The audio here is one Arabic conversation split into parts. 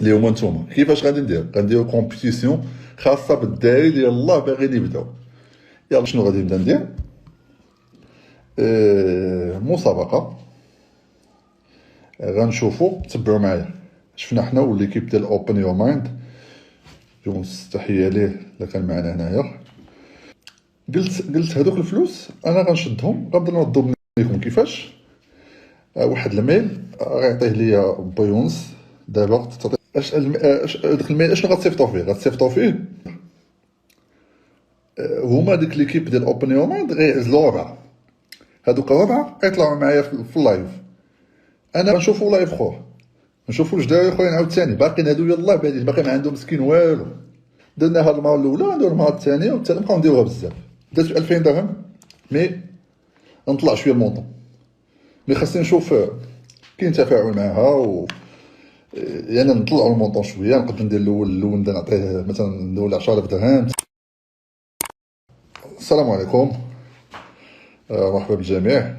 اللي هما نتوما. كيفاش غادي نديرو كومبيتيسيون خاصه بالدراري اللي يلاه باغيين يبداو. يلا شنو غادي نبدا ندير؟ مسابقه غنشوفو، تبعوا معايا. شفنا حنا والليكيب ديال اوبن يور مايند، جونس تحيه ليه الا كان معنا هنايا. قلت هذوك الفلوس انا غنشدهم، غنبدا نوضب لكم كيفاش. واحد الميل غيعطيه ليا بيونس دابا. داك الميل اشنو غتصيفطوا فيه؟ غتصيفطوا فيه هما ديك ليكيب ديال اوبن يور مايند غيعزلوا ربعه، هذوك ربعه غيطلعوا معايا في اللايف. انا غنشوفوا لايف خويا، نشوفوا الجداري خويا عاوتاني باقيين هادو يلاه بعدين باقي ما عندهم مسكين والو. درنا هاد المره الاولى، غنديرو المره الثانيه والثالثه، نبقاو نديروها بزاف. درت 2000 درهم مي نطلع شويه المونطون، مي خاصني نشوف كاين تفاعل معها و يعني نطلعوا المونطون شويه. نقدر ندير الاول نعطيه مثلا 10000 درهم. السلام عليكم، مرحبا بالجميع.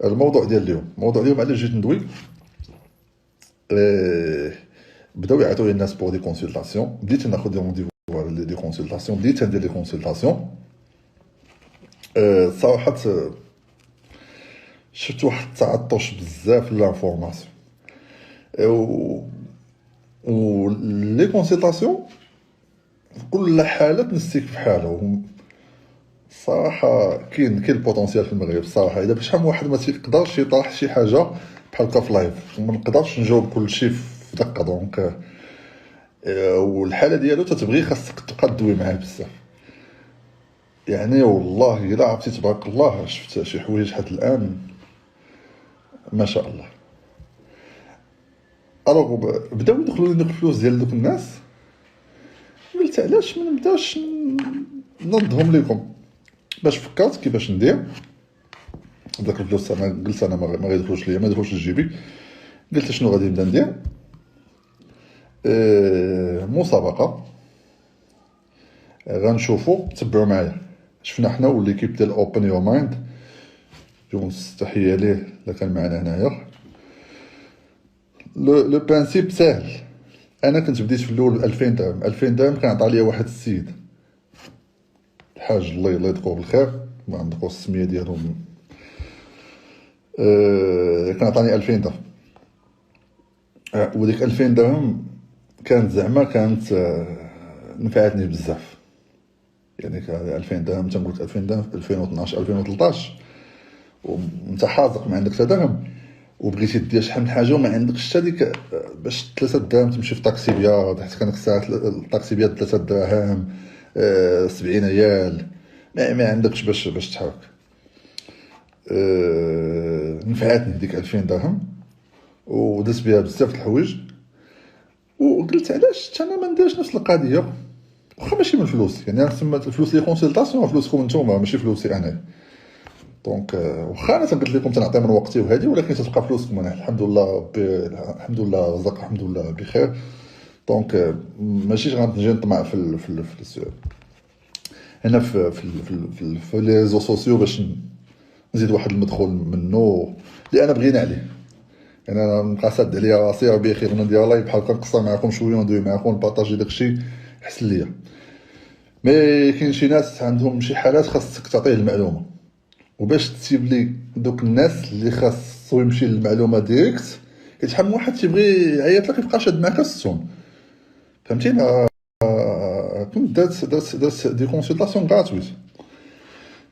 الموضوع ديال اليوم علاش جيت ندوي. بداو يعطيو الناس بور دي كونسلطاسيون، بديت ناخذ دي رونديفو دي كونسلطاسيون، بديت ندير لي كونسلطاسيون. صراحه شفت واحد التعطش بزاف لانفورماسيون و لي كونسلطاسيون في كل حاله تنسيك في حاله. صراحه كاين البوتونسيال في المغرب الصراحه. اذا شحال من واحد ما تيقدرش يطرح شي حاجه بحال هكا في لايف، ما نقدرش نجاوب كل شيء في دقه. دونك والحاله ديالو تتبغي خاصك تبقى تدوي معاه بزاف. يعني والله الا عرفتي تبارك الله شفت شي حوايج حتى الان ما شاء الله. الوغ بداو يدخلوا لي دوك الفلوس ديال دوك الناس، قلت علاش ما نبداش ننظهم لكم. باش فكرت كيفاش ندير داك الفلوس. انا قلت انا ما غيدخلوش ليا، ما يدخلوش لجيبي. قلت شنو غادي نبدا ندير؟ مسابقه غنشوفو، تبعوا معايا. شفنا حنا والليكيب ديال اوبن يور مايند، جونس تحيه ليه الا كان معنا هنايا. لو برانسيب ساهل. انا كنت بديت في الاول 2000 درهم. 2000 درهم كان عطا ليا واحد السيد الحاج الله يذكره بالخير، ما عندكم السميه ديالهم. كان عطاني 2000 درهم. وديك 2000 درهم كانت زعما نفعتني بزاف. يعني 2000 درهم تنقول لك 2000 درهم في 2012 2013 وانت حاذق ما عندك حتى درهم، وبغيتي دير شحال من حاجه وما عندكش حتى ديك باش 3 دراهم تمشي في طاكسي بياض، حيت كانت الساعه الطاكسي بياض 3 دراهم 70 ريال، ما عندكش باش تحرك. نفعتني ديك 2000 درهم ودرت بها بزاف د الحوايج. وقلت علاش انا ما نديرش نفس القضيه، واخا ماشي من فلوس. يعني انا سميت الفلوس لي كونسلطاسيون فلوسكم نتوما ماشي فلوسي انا. دونك واخا انا قلت لكم تنعطي من وقتي وهذه، ولكن تتبقى فلوسكم انا. الحمد لله الحمد لله رزق، الحمد لله بخير. دونك ماشي غنجي نطمع في هنا في لي ريزو سوسيو باش نزيد واحد المدخول منه اللي انا بغينا عليه. يعني انا نبقى ساد عليا راسي ربي خير، ندير لايف بحال هكا نقصر معكم شويه وندوي معكم نبارطاجي داكشي يحسن ليا. مي كاين شي ناس عندهم شي حالات خاصك تعطيه المعلومه، وباش تسيب لي دوك الناس اللي خاصو يمشي للمعلومه ديريكت. حيت شحال من واحد تيبغي يعيط لك يبقى شاد معاك السون، فهمتيني. كنت درت دي كونسلطاسيون غراتويت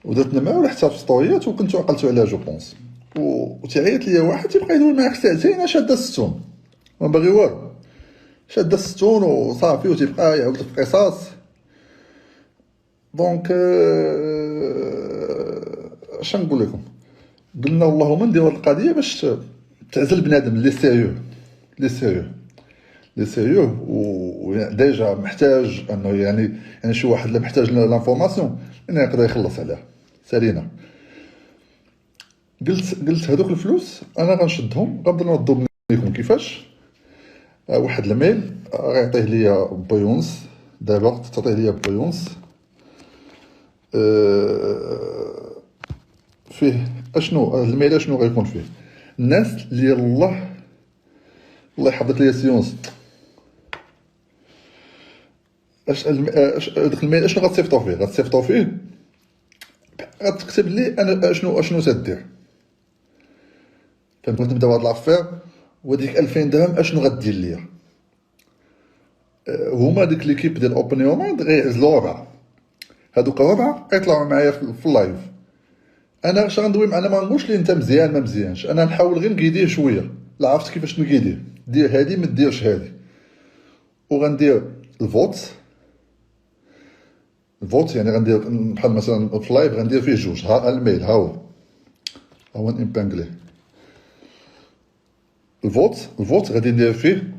ودرتنا معاه حتى في ستوريات، وكنت عقلتو عليها جو بونس. وتعيط ليا واحد تيبقى يدوي معاك ساعتين شاده الستون ما باغي والو، شاده الستون وصافي، وتيبقى يعاود لك قصص. دونك اش نقول لكم، قلنا اللهم نديرو هاد القضيه باش تعزل بنادم لي سيريو لي سيريو وديجا محتاج انه يعني شي واحد اللي محتاج لانفورماسيون انه يقدر يخلص عليها سالينا. قلت هذوك الفلوس انا غنشدهم، غنبدا نوضب لكم كيفاش. واحد الميل غيعطيه ليا بيونس دابا، تعطيه ليا بيونس. فيه اشنو الميل، اشنو غيكون فيه؟ الناس اللي الله يحفظك ليا سيونس داك الميل اشنو غتصيفطو فيه؟ غتصيفطو فيه غتكتب لي انا اشنو تدير. فهمت؟ نبداو هاد لافير، وديك 2000 درهم اشنو غدير ليا؟ هما ديك ليكيب ديال اوبن يور مايند غيعزلوا ربعه، هادوك ربعه غيطلعوا معايا في اللايف. انا اش غندوي معنا؟ ما نقولش ليه انت مزيان ما مزيانش، انا نحاول غير نقيديه شويه. لا عرفت كيفاش نقيديه، دير هادي ما ديرش هادي. وغندير الفوت يعني غندير بحال مثلا في اللايف غندير فيه جوج. ها الميل ها هو نبانكليه. الفوت غادي ندير فيه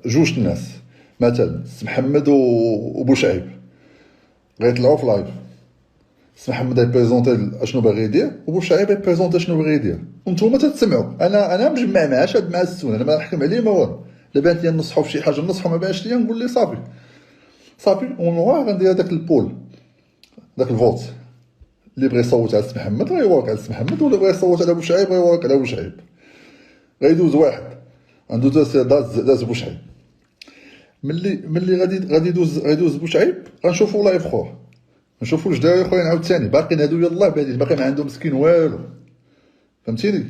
جوج الناس، مثلا سي محمد وبوشعيب غيطلعوا في لايف. سي محمد يبريزونتي اشنو باغي يدير، وبوشعيب يبريزونتي شنو باغي يدير، وانتوما تتسمعوا. انا مجمع معاش هاد مع السون، انا ما نحكم عليه ما والو. الا بانت لي نصحوا في شي حاجه نصحوا، ما بانش لي نقول ليه صافي. ونوا غندير داك البول، داك الفوت. اللي بغى يصوت على سي محمد غيورك على سي محمد، واللي بغى يصوت على بوشعيب غيورك على بوشعيب. غيدوز واحد عنده داز بوشعيب. ملي غيدوز بوشعيب غنشوفو لايف خوه، نشوفو الجداري خويا عاوتاني باقيين هادو يلاه بادين، باقي ما عندهم مسكين والو. فهمتيني؟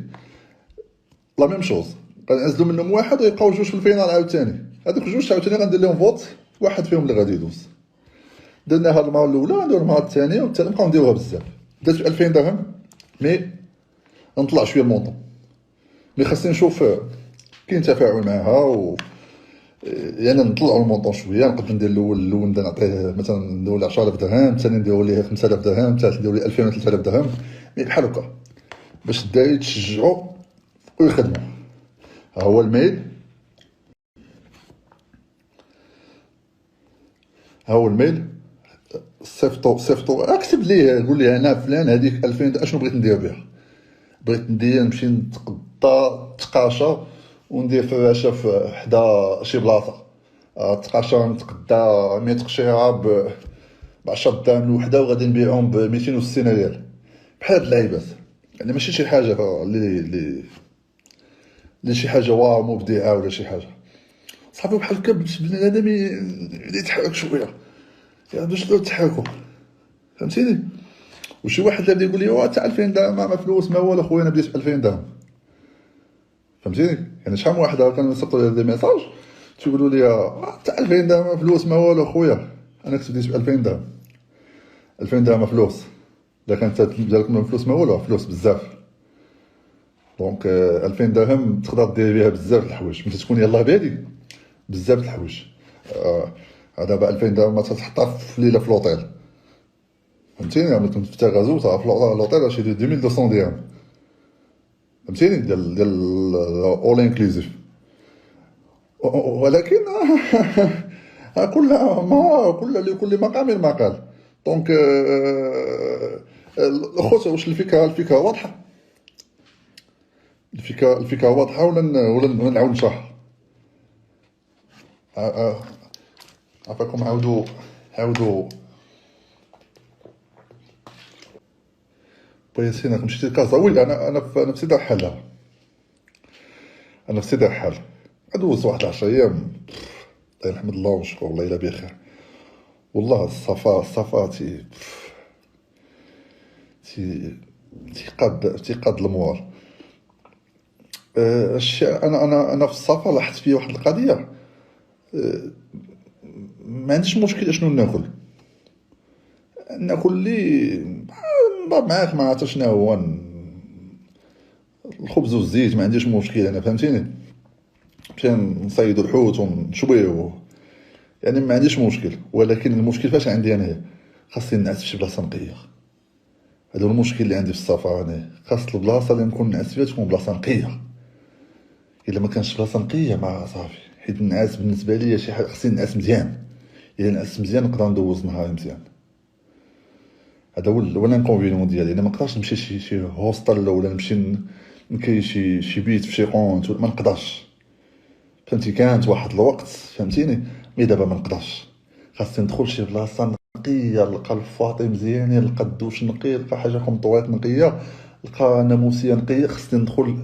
لا ميم شوز غنعزلو منهم واحد ويبقاو جوج في الفينال عاوتاني. هادوك جوج عاوتاني غندير لهم فوت، واحد فيهم اللي غادي يدوز. درناها المره الاولى، نديرو المره الثانيه والثالثه، نبقاو نديروها بزاف. درت ب 2000 درهم، مي نطلع شويه المونطون، مي خاصني نشوف كاين تفاعل معاها يعني نطلعوا المونطون شويه. نقدر ندير الاول نعطيه مثلا نديرو ليه 10000 درهم، الثاني نديرو ليه 5000 درهم، الثالث نديرو ليه 2000 ولا 3000 درهم، مي بحال هكا باش الدراري يتشجعوا ويخدموا. ها هو الميل، صيفطو اكتب ليه، قول ليه انا فلان هذيك 2000 اشنو بغيت ندير بها. بغيت ندير نمشي نتقضى تقاشى وندير فراشه في حدا شي بلاصه، تقاشى نتقدى 100 قشيره ب 10 درهم الوحده، وغادي نبيعهم ب 260 ريال. بحال هاد اللعيبات يعني ماشي شي حاجه اللي شي حاجه واو مبدعه ولا شي حاجه. صافي بحال هكا باش بنادم يتحرك شويه، يعني باش تحركوا. فهمتيني؟ وشي واحد اللي بدا يقول لي تاع 2000 درهم ما فلوس ما والو، خويا انا بديت ب 2000 درهم. فهمتيني؟ يعني شحال من واحد كانوا يصيفطوا لي دي ميساج تيقولوا لي تاع 2000 درهم فلوس ما والو، خويا انا كنت بديت ب 2000 درهم. 2000 درهم فلوس، الا كانت ديالك من فلوس ما والو، فلوس بزاف. دونك 2000 درهم تقدر دير بها بزاف د الحوايج، ملي تكون يلاه بادي بزاف د الحوايج. دابا 2000 درهم ما تحطها في ليله في لوطيل. فهمتيني؟ ملي كنت في تاغازو في لوطيل شي 2200 درهم. فهمتيني؟ ديال اول انكلوزيف. ولكن كل مقام مقال. دونك الخوت واش الفكره واضحه؟ الفكره واضحه ولا نعاود نشرح؟ عفاكم عاودوا بغيتي مشيت لكازا. وي انا في سيدي الحال، ادوز واحد 10 ايام. الله يحمد الله ونشكر والله الا بخير. والله الصفا تيقاد الموال. الشيء انا في الصفا لاحظت فيه واحد القضيه. ما عنديش مشكل اشنو ناكل لي نضرب معاك ما عرفت شنو هو الخبز والزيت، ما عنديش مشكل انا. فهمتيني؟ مشي نصيدو الحوت ونشويو، يعني ما عنديش مشكل. ولكن المشكل فاش عندي انا؟ خاصني نعس في شي بلاصه نقيه. هذا هو المشكل اللي عندي في السفر. انا خاص البلاصه اللي نكون نعس فيها تكون بلاصه نقيه. الا ما كانش بلاصه نقيه ما صافي، حيت النعاس بالنسبه لي شي حاجه خاصني نعس مزيان. الا نعس مزيان نقدر ندوز نهاري مزيان. هذا هو الانكونفينيون ديالي. انا ما نقدرش نمشي شي هوستل ولا نمشي نكري شي بيت في شي كونت، ما نقدرش. فهمتي؟ كانت واحد الوقت، فهمتيني؟ مي دابا ما نقدرش. خاصني ندخل شي بلاصه نقيه، نلقى الفواطي مزيانين، نلقى الدوش نقي، نلقى حاجه كومطوات نقيه، نلقى ناموسيه نقيه. خاصني ندخل.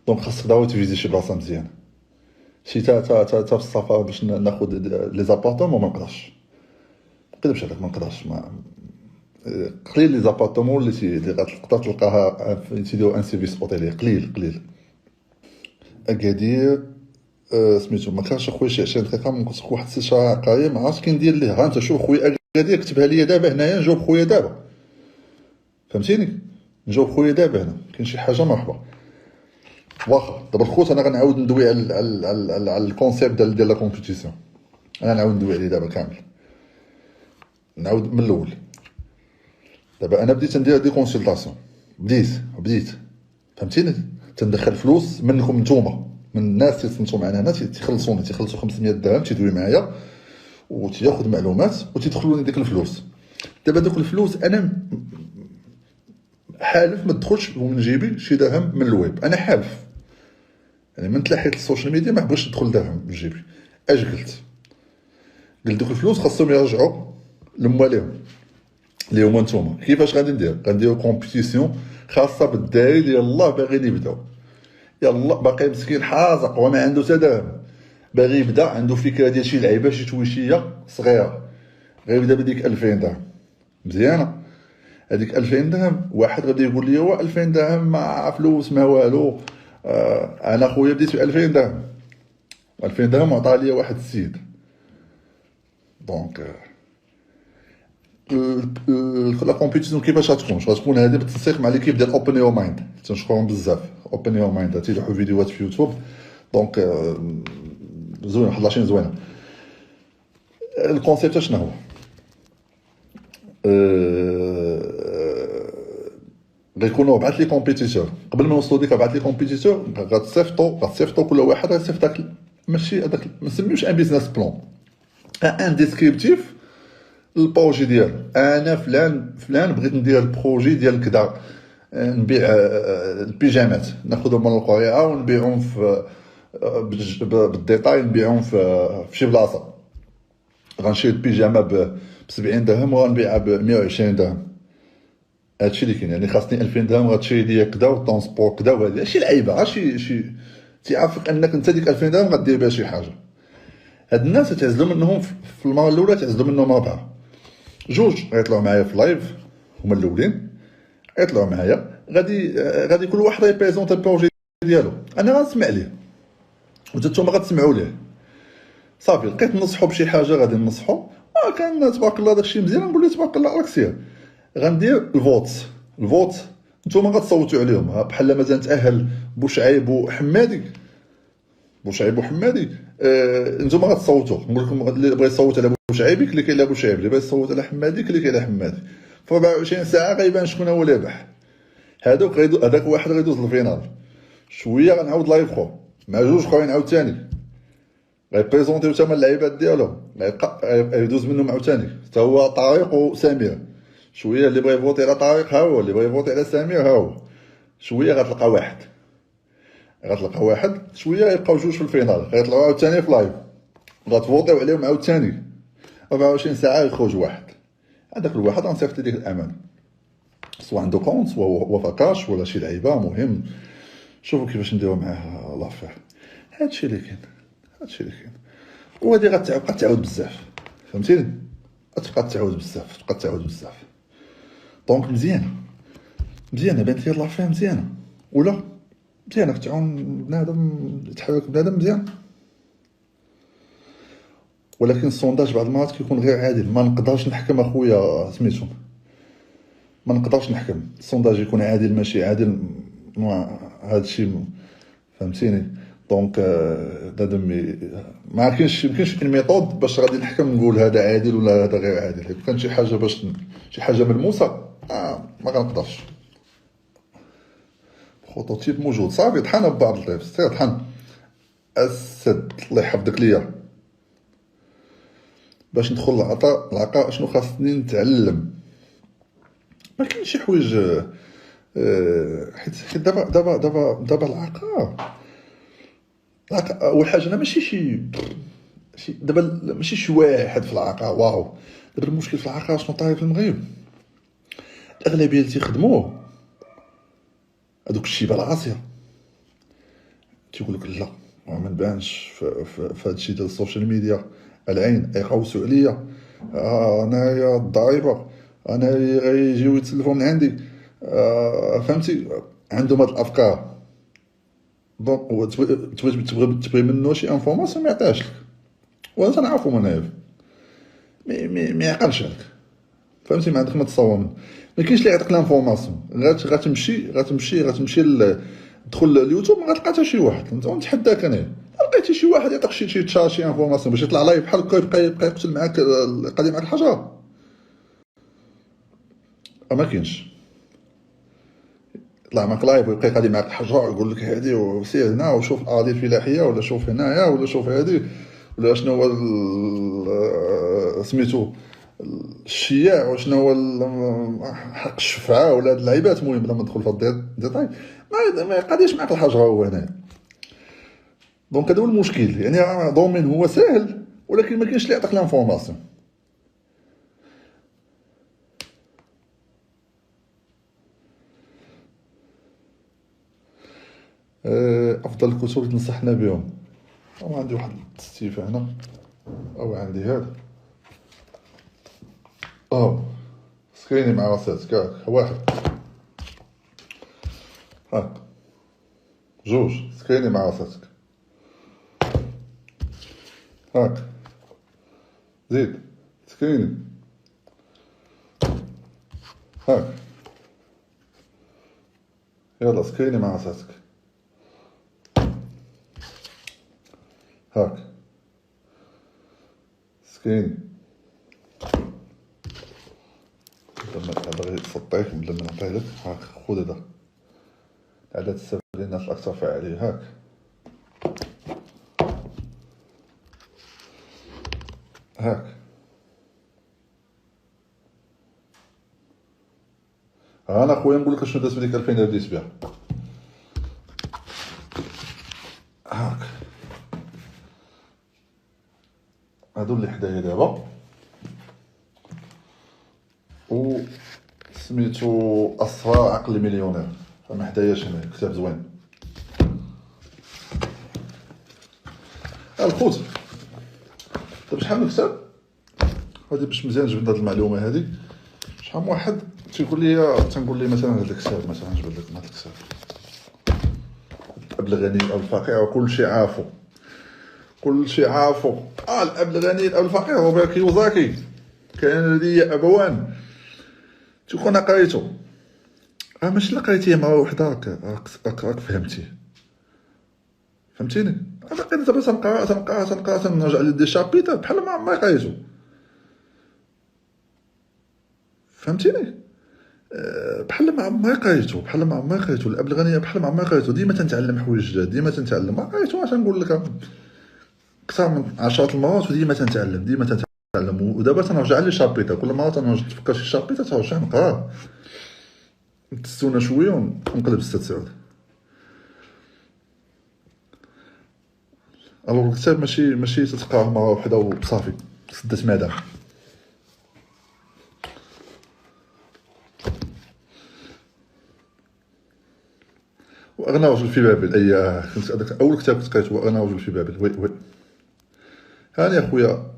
دونك خاصك ضروري تفيزي شي بلاصه مزيانه. شي تا في السفر باش ناخذ لي زابارتمون ما نقدرش، ما نكذبش عليك ما نقدرش. ما قليل لي زابارتمون اللي غتقدر تلقاها تيديروا ان سيرفيس اوتيلي، قليل. اكادير سميتو ما كانش اخويا شي 20 دقيقه من كنت واحد السيشاره عقاريه ما عرفتش كي ندير ليه. ها انت شوف خويا اكادير كتبها ليا دابا هنايا، نجاوب خويا دابا، فهمتيني، نجاوب خويا دابا هنا كاين شي حاجه مرحبا. واخا دابا الخوت انا غنعاود ندوي على الكونسيبت ديال لا كومبيتيسيون، انا نعاود ندوي عليه دابا كامل، نعاود من الاول. دابا انا بديت ندير دي كونسلطاسيون، بديت فهمتيني، تندخل فلوس منكم نتوما، من الناس تيصنتوا معنا هنا تيخلصوني، تيخلصوا 500 درهم تيدوي معايا وتياخذ معلومات وتيدخلوني ديك الفلوس. دابا دوك الفلوس انا حالف ما تدخلش من جيبي شي درهم من الويب، انا حالف يعني من تلاحيت السوشيال ميديا ما بغيتش تدخل درهم من جيبي. اش قلت دوك الفلوس خاصهم يرجعوا لمواليهم اللي هما نتوما. كيفاش غادي غنديرو كومبيتيسيون خاصه بالدراري اللي يلاه باغيين يبداو، يلا باقي مسكين حازق وما عنده حتى درهم، باغي يبدا عنده فكره ديال شي لعيبه شي تويشيه صغيره، غير يبدا بديك 2000 درهم مزيانه. هذيك 2000 درهم واحد غادي يقول لي هو 2000 درهم ما فلوس ما والو. انا خويا بديت ب 2000 درهم، 2000 درهم عطا لي واحد السيد. دونك لا كومبيتيسيون كيفاش غتكون هذه بالتنسيق مع ليكيب ديال اوبن يور مايند، تنشكرهم بزاف. اوبن يور مايند تيلوحوا فيديوهات في يوتيوب، دونك زوين واحد لاشين زوينه. الكونسيبت شنو هو؟ غيكونوا بعث لي كومبيتيتور قبل ما نوصلوا ديك، بعث لي كومبيتيتور غتصيفطوا كل واحد غيصيفط داك، ماشي هذاك ما نسميوش ان بيزنس بلان، ان ديسكريبتيف البروجي ديالو. انا فلان بغيت ندير البروجي ديال كذا، نبيع البيجامات ناخذهم من القريه ونبيعهم في بالديتاي، نبيعهم في شي بلاصه. غنشري البيجامه ب 70 درهم وغنبيعها ب 120 درهم. هادشي اللي كاين، يعني خاصني 2000 درهم غتشري ليا كذا والترونسبور كذا، وهذه شي لعيبه شي تعرفك انك انت ديك 2000 درهم غدير بها شي حاجه. هاد الناس تعزلوا منهم في المره الاولى، تعزلوا منهم 4 جوج غيطلعوا معايا في لايف، هما الاولين غيطلعوا معايا، غادي كل واحد يبريزونطي البروجي ديالو، انا غنسمع ليه وانتم نتوما غتسمعوا ليه. صافي لقيت نصحوا بشي حاجه غادي نصحوا، كان تبارك الله داكشي مزيان، نقول له تبارك الله راك سير. غندير الفوت نتوما غتصوتوا عليهم، بحال مثلا تاهل بوشعيب وحمادي، نتوما غتصوتوا. نقول لكم اللي بغى يصوت على بوشعيب كليكي على بوشعيب، اللي بغى يصوت على حمادي كليكي على حمادي. في 24 ساعه غيبان شكون هو الرابح. هذاك واحد غيدوز للفينال، شويه غنعاود لايف خو مع جوج خوين عاوتاني غيبريزونتيو تما اللعيبات ديالهم، غيدوز منهم عاوتاني حتى هو طارق وسمير. شويه اللي بغى يفوتي على طارق ها هو، اللي بغى يفوتي على سمير ها هو. شويه غتلقى واحد، شويه يبقاو جوج في الفينال، غيطلعوا عاوتاني في لايف، غتفوتيو عليهم عاوتاني 24 ساعه يخرج واحد. هذاك الواحد غنصيفط ليه الامان، سواء عنده كونت سواء هو فكاش ولا شي لعيبه. مهم شوفوا كيفاش نديرو معاه لافير. هادشي اللي كاين. وهادي غتبقى تعاود بزاف، فهمتيني، غتبقى تعاود بزاف. دونك مزيانه بانت لي لافير مزيانه، ولا مزيانه كتعاون بنادم يتحرك بنادم مزيان. ولكن السونداج بعض المرات كيكون غير عادل، ما نقدرش نحكم اخويا سميتو، ما نقدرش نحكم. السونداج يكون عادل ماشي عادل، هادشي فهمتيني. دونك لازم ما كاينش الميثود باش غادي نحكم نقول هذا عادل ولا هذا غير عادل. كان شي حاجه باش شي حاجه ملموسه ما غنقدرش. بروتوتيب موجود صافي، طحنا ببعض اللايف، طحن اسد الله يحفظك ليا. باش ندخل العطاء شنو خاصني نتعلم؟ ما كاينش شي حوايج، حيت دابا العقار اول حاجه انا ماشي شي دابا ماشي شي واحد في العقار واو. دابا المشكل في العقار شنو طاير في المغرب؟ الاغلبيه اللي تيخدموه هذوك الشيبه العاصيه تيقول لك لا وما نبانش في هادشي ديال السوشيال ميديا. العين يقوسوا عليا، انايا الضريبه، انا غيجيو يتسلفوا من عندي، فهمتي؟ عندهم هاد الافكار. دونك تبغي منه شي انفورماسيون ما يعطيهاش لك، وانا تنعرفو منايا ما يعقلش عليك، فهمتي؟ ما عندك ما تصور منه. ما كاينش اللي يعطيك لانفورماسيون. غتمشي تدخل اليوتيوب ما غتلقى حتى شي واحد. انت نتحداك انايا، لقيتي شي واحد يعطيك شي انفورماسيون باش يطلع لايف بحال هكا يبقى يقتل معاك، يقضي معاك الحجره؟ ما كاينش. يطلع معاك لايف ويبقى يقضي معاك الحجره ويقول لك هادي وسير هنا وشوف الاراضي الفلاحيه، ولا شوف هنايا، ولا شوف هادي، ولا شنو هو سميتو الشياع، وشنو هو حق الشفعه، ولا هاد اللعيبات. المهم بلا ما ندخل في الديتاي، ما يقضيش معاك الحجره هو هنا. دونك هذا هو المشكل. يعني دومين هو ساهل، ولكن ما كاينش اللي يعطيك لانفورماسيون. افضل الكتب اللي تنصحنا بهم، او عندي واحد التستيفه هنا، او عندي هذا، سكريني مع راساتك، واحد، هاك، جوج، سكريني مع راساتك، هاك، زيد، سكريني، هاك، يلا سكريني مع راساتك، هاك، سكريني. هذا غير يسطيك بلا ما نعطيه لك. هاك خذ هذا، عادة تستافد الناس الأكثر فعالية. هاك، هاك، انا خويا نقول لك شنو دازت بديك 2000 ديت بها. هاك، هادو اللي حدايا دابا، و سميتو اسرار عقل المليونير، فما حداياش هنا كتاب زوين. الخوت دابا شحال من كتاب هادي باش مزيان جبنا هاد المعلومه هادي. شحال من واحد تنقول لي مثلا هذا الكتاب، مثلا جبد لك هذا الكتاب، الاب الغني او الفقير، كل شيء عارفو. الاب الغني الاب الفقير، روبرت كيوزاكي، كان لدي ابوان، تكون قريتو. ماشي اللي قريتيه مره وحده راك فهمتيني. انا قاعد دابا تنقرا تنرجع لدي شابيتر بحال ما عمري قريتو، فهمتيني. بحال ما عمري قريتو الاب الغني بحال ما عمري قريتو. ديما تنتعلم حوايج جداد، ديما تنتعلم. ما قريتو اش نقول لك اكثر من 10 المرات، وديما تنتعلم. ودابا تنرجع لي شابيتر، كل مره تنفكر شي شابيتر تنرجع نقراه، نتستونا شويه ونقلب 6 ساعات. الوغ الكتاب ماشي تتقراه مره وحده وصافي سدت معدن. واغنى رجل في بابل، كنت هذاك اول كتاب كنت قريته، واغنى رجل في بابل. وي هاني اخويا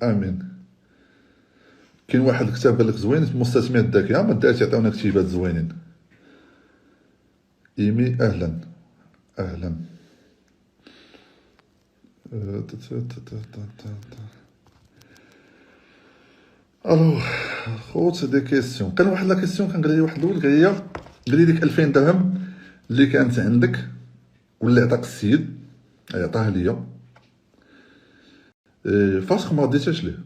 امين. كاين واحد الكتاب قال لك زوين، المستثمر الذكي. ما دات يعطيونا كتيبات زوينين. ايمي اهلا. الو خوت، دي كيسيون. كان واحد لا كيسيون كان قال لي واحد الاول، قال لي ديك 2000 درهم اللي كانت عندك واللي عطاك السيد عطاها ليا، فاش ما رديتهاش ليه،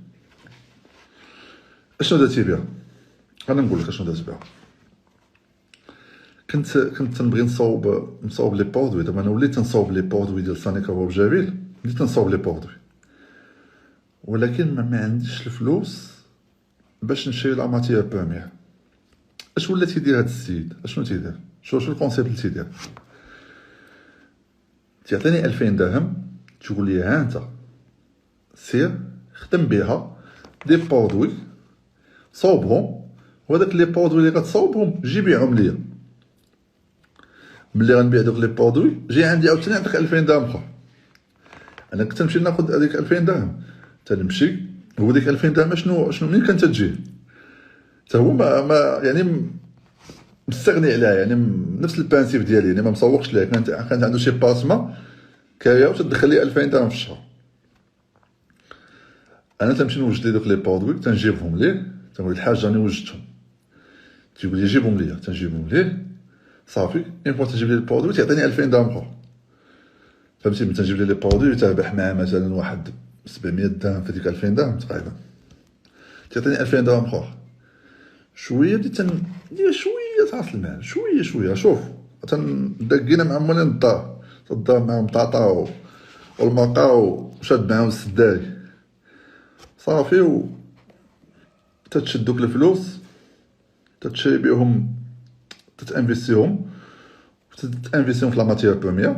اشنو درتي بها؟ انا نقول لك اشنو درت بها. كنت تنبغي نصاوب لي بوردوي. دابا انا وليت تنصاوب لي بوردوي ديال ساني كباب جميل، وليت تنصاوب لي بوردوي، ولكن ما عنديش الفلوس باش نشري لا ماتيير بروميير. اش ولا تيدير هاد السيد؟ اشنو تيدير؟ شو الكونسيبت اللي تيدير؟ تعطيني 2000 درهم، تقول لي ها انت سير خدم بها دي بوردوي، صوبهم، وهذاك لي بوردوي اللي غتصوبهم جي بيعهم ليا. ملي غنبيع دوك لي برودوي جي عندي عاوتاني نعطيك 2000 درهم اخرى. انا كنت نمشي ناخذ هذيك 2000 درهم تنمشي، هو ديك 2000 درهم شنو منين كانت تجي حتى هو ما يعني مستغني عليها، يعني نفس البانسيف ديالي، يعني ما مسوقش ليها. كانت عنده شي باسما كايا وتدخل لي 2000 درهم في الشهر. انا تنمشي نوجد ليه دوك لي برودوي تنجيبهم ليه، تنقول الحاج راني وجدتهم، تيقول لي جيبهم ليا، تنجيبهم ليه صافي. اون فوا تجيب لي البرودوي تعطيني 2000 درهم اخرى، فهمتي. ملي تنجيب لي لي برودوي تربح معاه مثلا واحد 700 درهم في ديك 2000 درهم تقريبا، تعطيني 2000 درهم اخرى. شويه بديت ندير شويه راس المال، شويه. شوف تندقينا مع مولين الدار معاهم طاطا والماقا وشاد معاهم السداري صافي. تتشد دوك الفلوس تتشري بهم، تتانفيستيهم في لا ماتيير بروميير.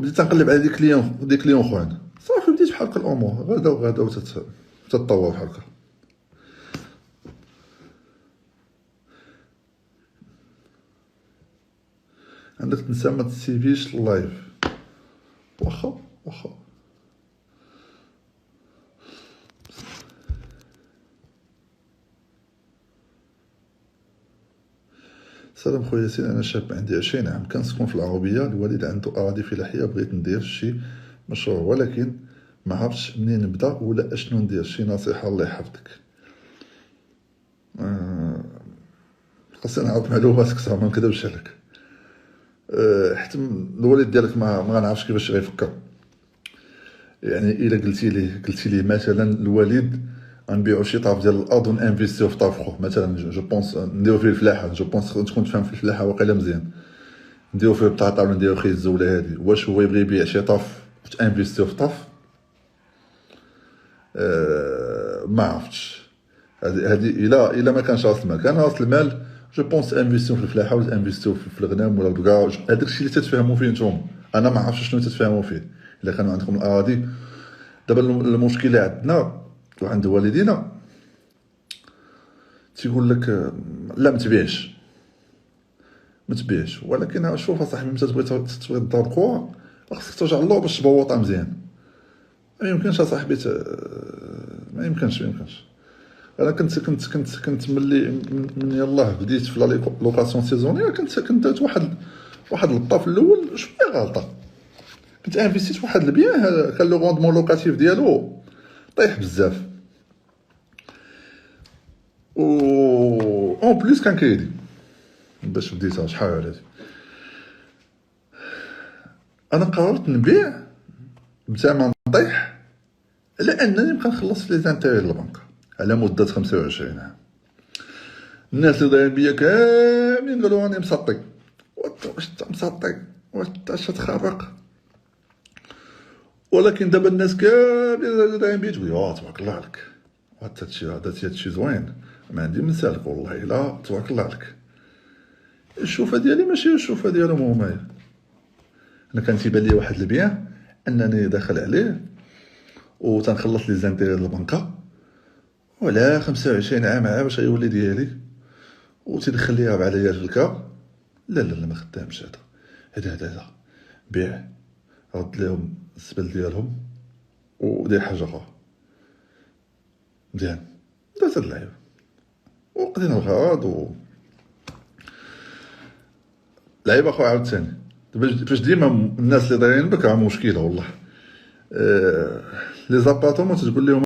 بديت تنقلب على دي كليون اخرين صافي. بديت بحال هكا الامور غدا تتطور بحال هكا. عندك تنسى ما تسيفيش اللايف واخا. سلام خويا ياسين، انا شاب عندي 20 عام كنسكن في العربيه، الوالد عنده اراضي فلاحيه، بغيت ندير شي مشروع ولكن ما عرفتش منين نبدا ولا اشنو ندير. شي نصيحه الله يحفظك. خاصني نعرف معلومات اكثر ما نكذبش عليك. حتى الوالد ديالك ما غنعرفش كيفاش غيفكر. يعني الا قلتي لي مثلا الوالد غنبيعو شي طرف ديال الارض ونانفيستيو في طرف اخر مثلا، جو بونس نديرو فيه الفلاحه، جو بونس تكون تفهم في الفلاحه واقيلا مزيان، نديرو فيه بطاطا ولا نديرو خيز ولا هادي. واش هو يبغي يبيع شي طرف وتانفيستيو في طرف؟ ما عرفتش. هذه الا ما كانش راس المال. كان راس المال جو بونس انفيستيو في الفلاحه ولا انفيستيو في الغنم ولا البقره، هذاك الشيء اللي تتفاهموا فيه نتوما. انا ما عرفتش شنو تتفاهموا فيه. الا كانوا عندكم الاراضي، دابا المشكله عندنا وعند والدينا تيقول لك لا ما تبيعش. ولكن شوف اصاحبي، ملي تبغي تطبقوها خاصك ترجع للور باش تبوطها مزيان. ما يمكنش اصاحبي ما يمكنش. انا كنت ملي من يلاه بديت في لا لوكاسيون سيزونيير، كنت درت واحد الطاف الاول شويه غلطه. كنت انفيستيت واحد البيان كان لو روندمون لوكاتيف ديالو طيح بزاف، و اون بليس كان كريدي باش بديتها شحال هادي. انا قررت نبيع بثمن طيح على انني نبقى نخلص في لي زانتيري للبنك على مده 25 عام. الناس اللي دايرين بيا كاملين قالوا راني مسطي. واش انت مسطي؟ واش انت تخرق؟ ولكن دابا الناس كاملين اللي دايرين بيا تقول تبارك الله عليك، هادشي زوين، ما عندي من سالك والله. لا تبارك الله عليك. الشوفه ديالي ماشي الشوفه ديالهم هما. انا كان تيبان لي واحد البيان انني داخل عليه وتنخلص لي زانتيري للبنكه، وعلى 25 عام عا باش غيولي ديالي وتدخل لي 4 ليال في الكا. لا ما خدامش هذا بيع، رد لهم الزبل ديالهم ودير حاجه اخرى مزيان. درت هاد اللعيبه وقضينا الغرض لعيبه اخرى عاوتاني. فاش ديما الناس اللي دايرين بك راه مشكله والله. لي زابارتمون تقول لهم